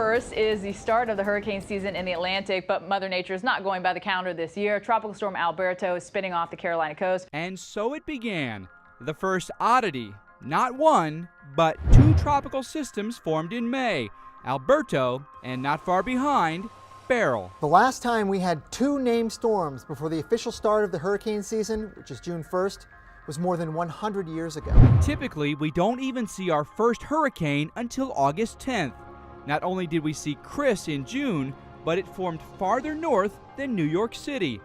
1st is the start of the hurricane season in the Atlantic, but Mother Nature is not going by the calendar this year. Tropical storm Alberto is spinning off the Carolina coast. And so it began. The first oddity. Not one, but two tropical systems formed in May. Alberto, and not far behind, Beryl. The last time we had two named storms before the official start of the hurricane season, which is June 1st, was more than 100 years ago. Typically, we don't even see our first hurricane until August 10th. Not only did we see Chris in June, but it formed farther north than New York City.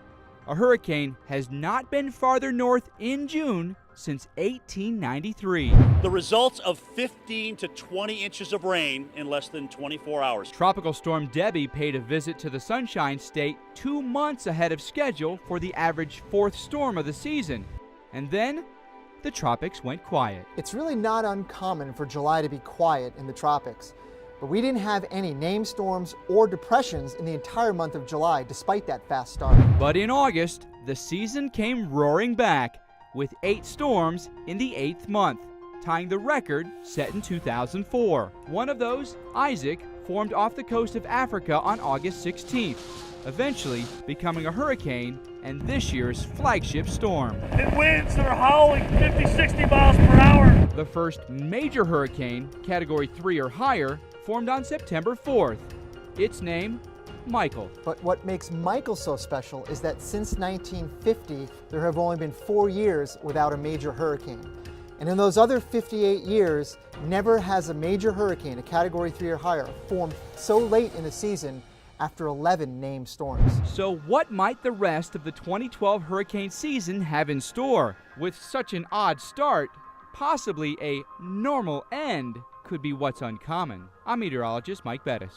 A hurricane has not been farther north in June since 1893. The results of 15 to 20 inches of rain in less than 24 hours. Tropical Storm Debbie paid a visit to the Sunshine State 2 months ahead of schedule for the average fourth storm of the season. And then the tropics went quiet. It's really not uncommon for July to be quiet in the tropics, but we didn't have any named storms or depressions in the entire month of July, despite that fast start. But in August, the season came roaring back with 8 storms in the 8th month, tying the record set in 2004. One of those, Isaac, formed off the coast of Africa on August 16th, eventually becoming a hurricane and this year's flagship storm. And winds that are howling 50, 60 miles per hour. The first major hurricane, Category 3 or higher, formed on September 4th. Its name, Michael. But what makes Michael so special is that since 1950, there have only been 4 years without a major hurricane. And in those other 58 years, never has a major hurricane, a Category 3 or higher, formed so late in the season after 11 named storms. So what might the rest of the 2012 hurricane season have in store? With such an odd start, possibly a normal end could be what's uncommon. I'm meteorologist Mike Bettis.